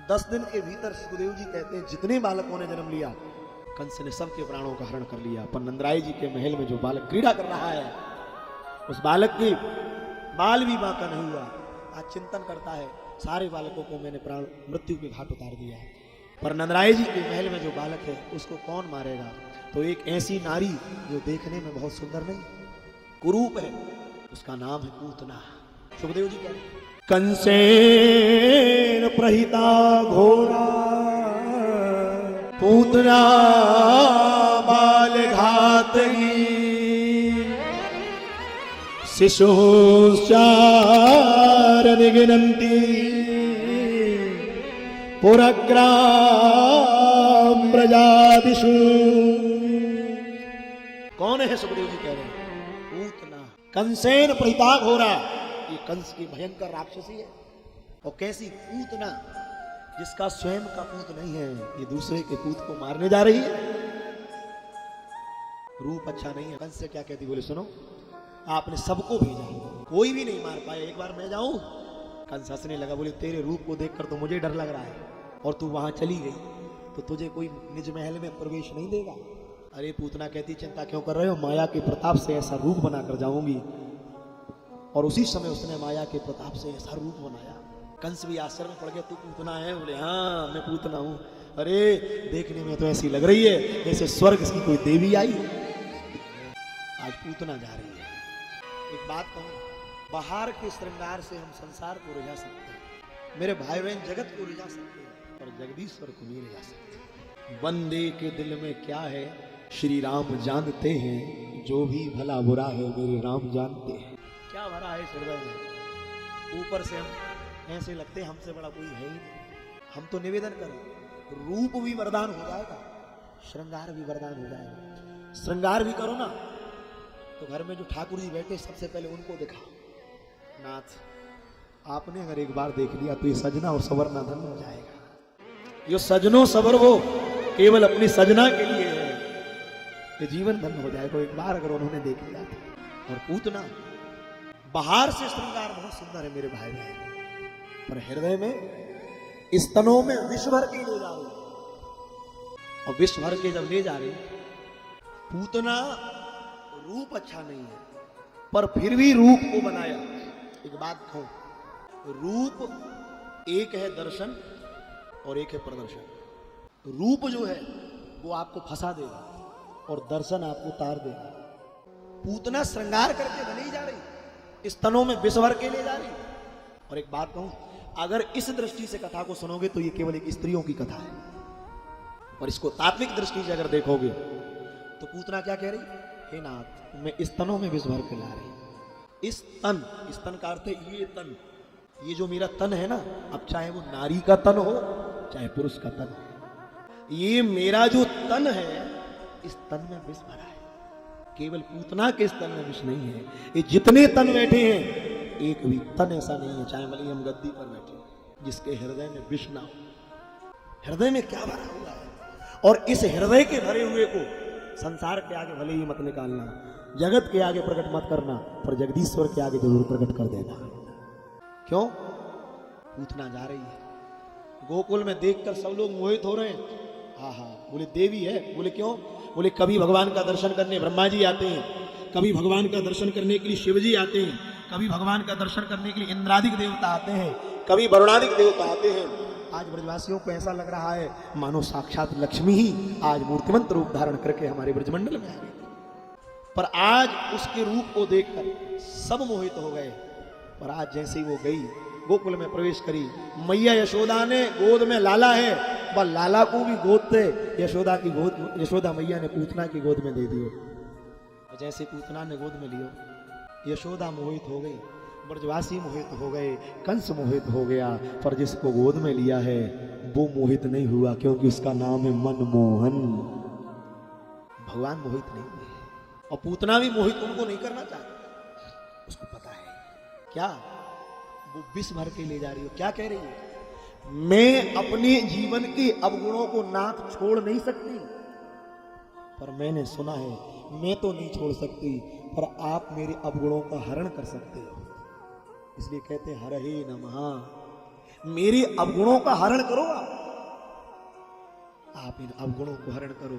10 दिन के भीतर सुखदेव जी कहते हैं जितने बालकों ने जन्म लिया कंस ने सबके प्राणों का हरण कर लिया, पर नंदराय जी के महल में जो बालक क्रीड़ा कर रहा है उस बालक के बाल भी बांका नहीं हुआ। आज चिंतन करता है सारे बालकों को मैंने प्राण मृत्यु के घाट उतार दिया है, पर नंदराय जी के महल में जो बालक है उसको कौन मारेगा? तो एक ऐसी नारी जो देखने में बहुत सुंदर नहीं, कुरूप है, उसका नाम है पूतना। सुखदेव जी कह रहे कंसेन प्रहिता घोरा पूतना बाल घातगी शिशुश्चार निघ्नन्ति पुरग्राम प्रजादिषु। कौन है? सुखदेव जी कह रहे हैं पूतना। कंसेन प्रहिता घोरा, ये कंस की भयंकर राक्षसी है। और कैसी? पूतना, जिसका स्वयं का पूत नहीं है, ये दूसरे के पूत को मारने जा रही है। रूप अच्छा नहीं है। कंस से क्या कहती? बोले सुनो, आपने सबको भेजा, कोई भी नहीं मार पाया, एक बार मैं जाऊं? कंस हंसने लगा, बोले तेरे रूप को देखकर तो मुझे डर लग रहा है, और तू वहां चली गई तो तुझे कोई निज महल में प्रवेश नहीं देगा। अरे पूतना कहती चिंता क्यों कर रहे हो, माया के प्रताप से ऐसा रूप बनाकर जाऊंगी। और उसी समय उसने माया के प्रताप से ऐसा रूप बनाया। कंस भी आश्चर्य में पड़ गया, तू पूतना है? बोले हाँ मैं पूतना हूं। अरे देखने में तो ऐसी लग रही है जैसे स्वर्ग की कोई देवी आई। आज पूतना जा रही है। एक बात कहूं, बाहर के श्रृंगार से हम संसार को रिझा सकते हैं, मेरे भाई बहन जगत को रिझा सकते हैं, पर जगदीश्वर को नहीं रिझा सकते। बंदे के दिल में क्या है श्री राम जानते हैं, जो भी भला बुरा है मेरे राम जानते हैं। क्या भरा है हृदय में? ऊपर से हम ऐसे लगते हमसे बड़ा कोई है ही नहीं। हम तो निवेदन करें, रूप भी वरदान हो जाएगा, श्रृंगार भी वरदान हो जाएगा। श्रृंगार भी करो ना तो घर में जो ठाकुर जी बैठे सबसे पहले उनको दिखाओ। नाथ आपने अगर एक बार देख लिया तो ये सजना और सवरना धन हो जाएगा। ये सजनो सवर वो केवल अपनी सजना के लिए है, ये जीवन धन हो जाएगा एक बार अगर उन्होंने देख लिया था। और पूतना बाहर से श्रृंगार बहुत सुंदर है मेरे भाई बहन, पर हृदय में स्तनों में विष भर के ले जा रही, और विष भर के जब ले जा रही पूतना, रूप अच्छा नहीं है पर फिर भी रूप को बनाया। एक बात कहूं, रूप एक है दर्शन और एक है प्रदर्शन। रूप जो है वो आपको फंसा देगा और दर्शन आपको तार देगा। पूतना श्रृंगार करके नहीं जा रही, स्तनों में विष भर के ले जा रही। और एक बात कहूं, अगर इस दृष्टि से कथा को सुनोगे तो ये केवल एक स्त्रियों की कथा है, और इसको तात्विक दृष्टि से अगर देखोगे तो पूतना क्या कह रही? हे नाथ मैं स्तनों में विष भर के ला रही। इस स्तन का अर्थ है ये तन, ये जो मेरा तन है ना, अब चाहे वो नारी का तन हो चाहे पुरुष का तन हो, ये मेरा जो तन है इस तन में विष भरा है। केवल पूतना के इस तन में विष नहीं है, ये जितने तन बैठे हैं एक भी तन ऐसा नहीं है, चाहे भले हम गद्दी पर बैठे, जिसके हृदय में विष ना हो। हृदय में क्या भरा हुआ है? और इस हृदय के भरे हुए को संसार के आगे भले ही मत निकालना, जगत के आगे प्रकट मत करना, पर जगदीश्वर के आगे जरूर प्रकट कर देना। क्यों? पूतना जा रही है। गोकुल में देखकर सब लोग मोहित हो रहे हैं। हाँ बोले देवी है। बोले क्यों? बोले कभी भगवान का दर्शन करने ब्रह्मा जी आते हैं, कभी भगवान का दर्शन करने के लिए शिव जी आते हैं, कभी भगवान का दर्शन करने के लिए इंद्रादिक देवता आते हैं, कभी वरुणादिक देवता आते हैं। आज ब्रजवासियों को ऐसा लग रहा है मानो साक्षात लक्ष्मी ही आज मूर्तिमंत रूप धारण करके हमारे ब्रजमंडल में आ गई। पर आज उसके रूप को देखकर सब मोहित हो गए। पर आज जैसे ही वो गई, गोकुल में प्रवेश करी, मैया यशोदा ने गोद में लाला है, वह लाला को भी गोद थे यशोदा मैया ने पूतना की गोद में दे दियो। जैसे पूतना ने गोद में लियो, यशोदा मोहित हो गई, ब्रजवासी मोहित हो गए, कंस मोहित हो गया, पर जिसको गोद में लिया है वो मोहित नहीं हुआ, क्योंकि उसका नाम है मनमोहन। भगवान मोहित नहीं हुए, और पूतना भी मोहित उनको नहीं करना चाहती। उसको पता है क्या वो विष भर के ले जा रही हो। क्या कह रही है? मैं अपने जीवन के अवगुणों को नाथ छोड़ नहीं सकती, पर मैंने सुना है मैं तो नहीं छोड़ सकती, पर आप मेरे अवगुणों का हरण कर सकते हो। इसलिए कहते हर हे नमः, मेरे अवगुणों का हरण करो आप इन अवगुणों को हरण करो।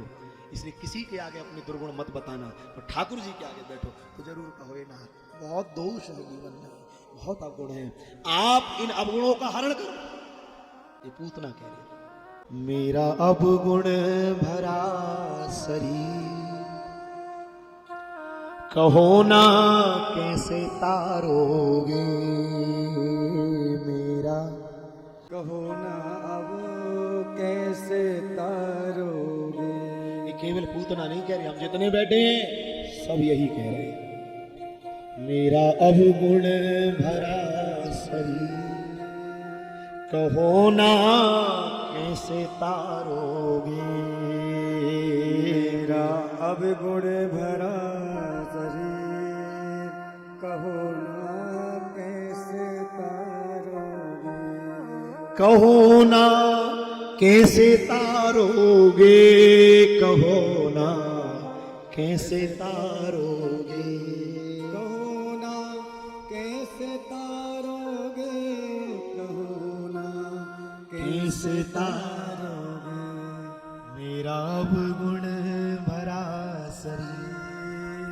इसलिए किसी के आगे अपने दुर्गुण मत बताना, और ठाकुर जी के आगे बैठो तो जरूर कहो ना बहुत दोष है जीवन में, बहुत अवगुण है, आप इन अवगुणों का हरण करो। ये पूतना कह रही, मेरा अवगुण भरा शरीर कहो ना कैसे तारोगे, मेरा कहो ना अब कैसे तारोगे। ये केवल पूतना नहीं कह रही, हम जितने बैठे हैं सब यही कह रहे हैं। मेरा अवगुण भरा शरीर कहो ना कैसे तारोगे, मेरा अवगुण भरा शरीर कहो ना कैसे तारोगे। कहो ना कैसे तारोगे, कहो ना कैसे तारोगे, कहो ना कैसे तारोगे, कहो ना कैसे तारोगे। मेरा अवगुण भरा शरीर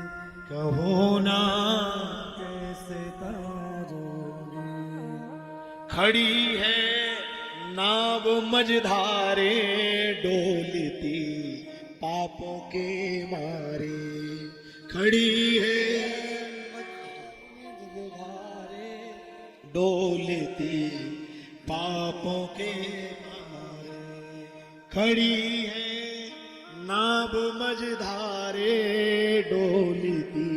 कहो ना कैसे तारोगे। खड़ी है नाव मझधारे डोलती पापों के मारे, खड़ी है मझधारे डोलती पापों के मारे, खड़ी है नाव मझधारे डोलती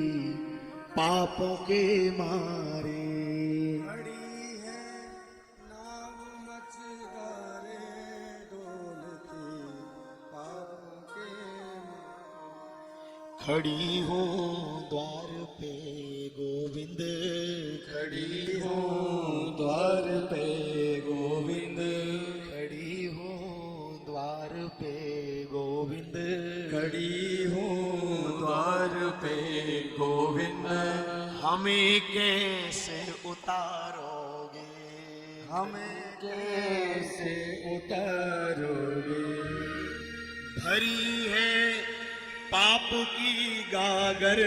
पापों के मारे, खड़ी हो द्वार पे गोविंद, खड़ी हो द्वार पे गोविंद, खड़ी हो द्वार पे गोविंद, खड़ी हो द्वार पे गोविंद। हमें कैसे उतारोगे, हमें कैसे उतारोगे। भरी है पाप की गागर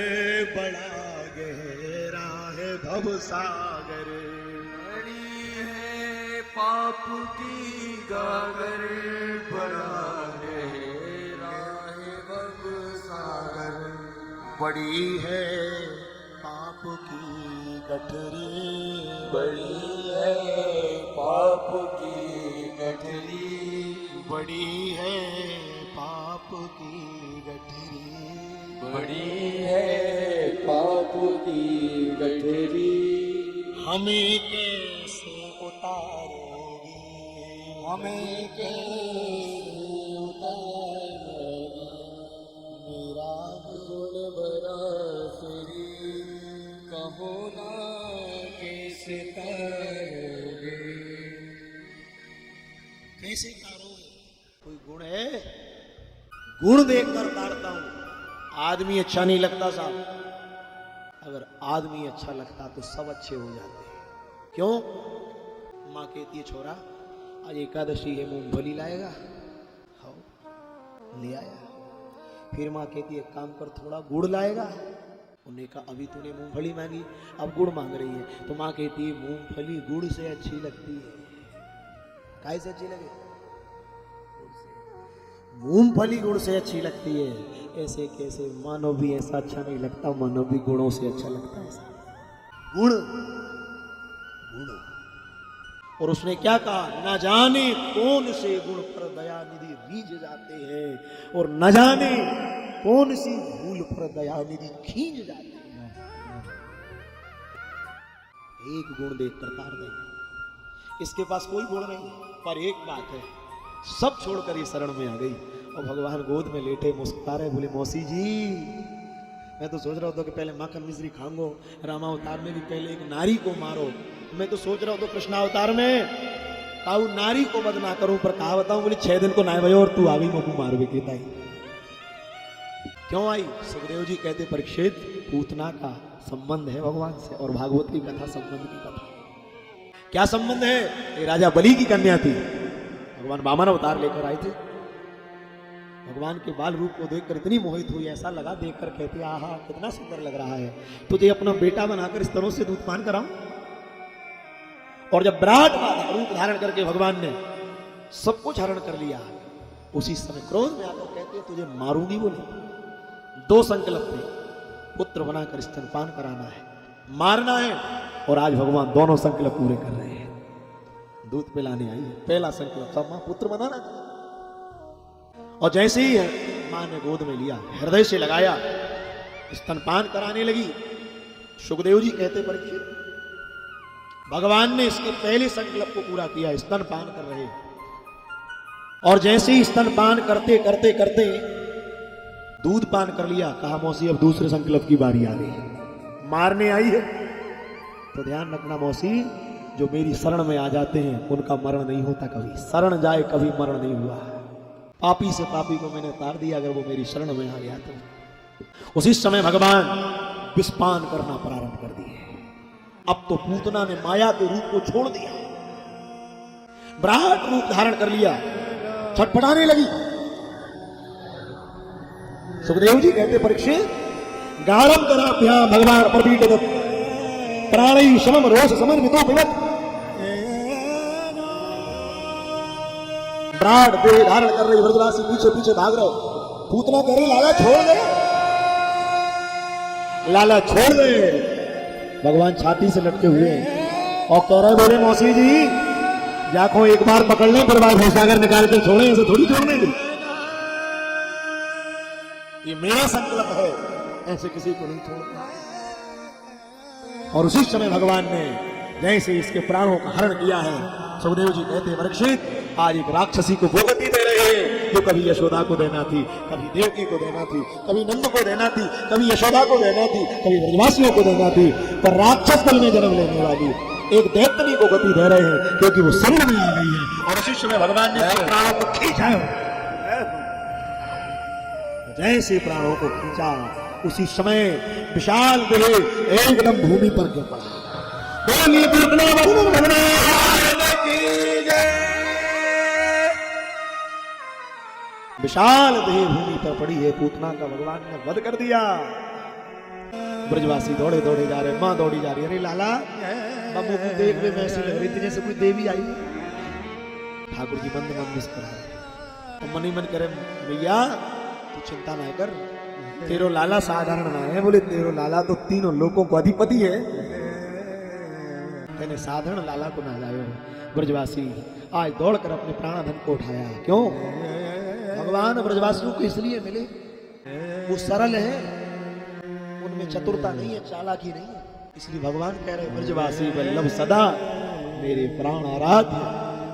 बड़ा गहरा है भव सागर, बड़ी है पाप की गागर बड़ा गहरा है भव सागर। बड़ी है पाप की गठरी, बड़ी है पाप की गठरी, बड़ी है पाप की गठरी, बड़ी है पाप की गठरी। हमें कैसे उतारोगे, हमें कैसे उतारोगे। मेरा गुण भरा शरीर कहो ना कैसे तारोगे। कैसे तारोगे? कोई गुण है? गुण देखकर तारता हूं। आदमी अच्छा नहीं लगता साहब, अगर आदमी अच्छा लगता तो सब अच्छे हो जाते हैं। क्यों? माँ कहती है छोरा आज एकादशी है, मूंगफली लाएगा? हाँ ले आया। फिर माँ कहती है काम कर थोड़ा गुड़ लाएगा? उन्हें कहा अभी तूने मूंगफली मांगी अब गुड़ मांग रही है। तो माँ कहती है मूंगफली गुड़ से अच्छी लगती है। काहे से अच्छी लगे? मूंगफली गुड़ से अच्छी लगती है। ऐसे कैसे? मानो भी ऐसा अच्छा नहीं लगता, मानो भी गुणों से अच्छा लगता है। गुण गुण। और उसने क्या कहा? न जाने कौन से गुण पर दया निधि रीझ जाते हैं और न जाने कौन सी भूल पर दया निधि खींच जाते हैं। एक गुण देखकर तार देंगे। इसके पास कोई गुण नहीं, पर एक बात है, सब छोड़कर ये शरण में आ गई और भगवान गोद में लेटे मुस्कुरा रहे, बोले मौसी जी मैं तो सोच रहा था कि पहले माखन मिश्री खाऊंगो, रामावतार में भी पहले एक नारी को मारो। मैं तो सोच रहा हूं तो कृष्णावतार में काऊ नारी को बद ना करूं, पर कहा बताऊं? बोले 6 दिन को ना भयो और तू आ गई मकू मार भी कहता ही। क्यों आई? सुखदेव जी कहते परीक्षित पूतना का संबंध है भगवान से और भागवत की कथा संबंध की कथा। क्या संबंध है? ये राजा बलि की कन्या थी। भगवान वामन अवतार लेकर आए थे। भगवान के बाल रूप को देखकर इतनी मोहित हुई, ऐसा लगा देखकर, कहती आहा कितना सुंदर लग रहा है, तुझे अपना बेटा बनाकर इस तरह से दूध पान कराऊं। और जब विराट रूप धारण करके भगवान ने सब कुछ हरण कर लिया, उसी समय क्रोध में आकर कहते तुझे मारूंगी। बोले 2 संकल्प थे, पुत्र बनाकर स्तनपान कराना है, मारना है। और आज भगवान दोनों संकल्प पूरे कर रहे हैं। दूध पिलाने आई है, पहला संकल्प था मां पुत्र बनाना था। और जैसे ही मां ने गोद में लिया, हृदय से लगाया, स्तनपान कराने लगी। सुखदेव जी कहते परीक्षित भगवान ने इसके पहले संकल्प को पूरा किया, स्तनपान कर रहे। और जैसे ही स्तनपान करते करते करते दूध पान कर लिया, कहा मौसी अब दूसरे संकल्प की बारी आ गई, मारने आई है। तो ध्यान रखना मौसी, जो मेरी शरण में आ जाते हैं उनका मरण नहीं होता कभी, शरण जाए कभी मरण नहीं हुआ। पापी से पापी को मैंने उतार दिया, अगर वो मेरी शरण में आ गया तो। उसी समय भगवान विषपान करना प्रारंभ कर दिए। अब तो पूतना ने माया के रूप को छोड़ दिया, विराट रूप धारण कर लिया, छटपटाने लगी। सुखदेव जी कहते परीक्षित गाढ़म कराभ्याम भगवान प्रपीडत प्राणी समम रोष समन्वितो पिबत। विराट देह धारण कर रही ब्रजवासी पीछे पीछे भाग रहे। पूतना कह रही लाला छोड़ दे, लाला छोड़ दे। भगवान छाती से लटके हुए और कह रहे बोले मौसी जी जाको एक बार पकड़ लें फिर बार भैंसागर निकाल के छोड़े, ऐसे थोड़ी छोड़ने की। ये मेरा संकल्प है, ऐसे किसी को नहीं छोड़ना। और उसी समय भगवान ने जैसे इसके प्राणों का हरण किया है, सुखदेव जी कहते परीक्षित आज एक राक्षसी को वो गति दे रहे हैं जो कभी यशोदा को देना थी, कभी देवकी को देना थी, कभी नंद को देना थी, कभी यशोदा को देना थी, कभी ब्रजवासियों को देना थी। पर राक्षस कुल में जन्म लेने वाली एक दैत्यनी को गति दे रहे हैं क्योंकि वो शरण में आ गई है। और उसी समय भगवान ने प्राणों को खींचा, जैसे प्राणों को खींचा उसी समय विशाल देह एकदम भूमि पर गिर पड़ा। विशाल देह भूमि पर पड़ी है, पूतना का भगवान ने वध कर दिया। ब्रजवासी दौड़े दौड़े जा रहे, मां दौड़ी जा रही, अरे लाला बाबू को देख में ऐसी लग रही थी जैसे कोई देवी आई। ठाकुर जी मंद मंद मुस्कुरा रहे, मन ही मन करे भैया तू चिंता ना कर, तेरो लाला साधारण ना है। बोले तेरो लाला तो तीनों लोगों को अधिपति है, तेने साधारण लाला को ना लायो। ब्रजवासी आज दौड़कर अपने प्राणधन को उठाया। क्यों? भगवान ब्रजवासियों को इसलिए मिले, वो सरल है, उनमें चतुरता नहीं है, चालाकी नहीं है, इसलिए भगवान कह रहे ब्रजवासी वल्लभ सदा मेरे प्राण आराध्य,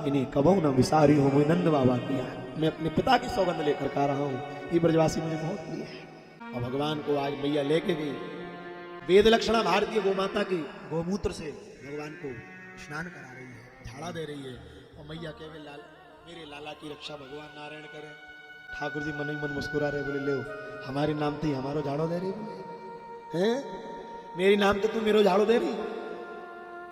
इन्हें कबहू न विसारी हो। मैं नंद बाबा किया, मैं अपने पिता की सौगंध लेकर कह रहा हूँ, ये ब्रजवासी मुझे बहुत प्रिय है। और भगवान को आज मैया लेके गई, वेद लक्षणा भारतीय गोमाता की गोमूत्र से भगवान को स्नान करा रही है, झाड़ा दे रही है। और मैया कहे लाल मेरे लाला की रक्षा भगवान नारायण करे। ठाकुर जी मन ही मन मुस्कुरा रहे, बोले ले हमारे नाम थी हमारो झाड़ो दे रही है, मेरी नाम तो तू मेरो झाड़ो दे रही।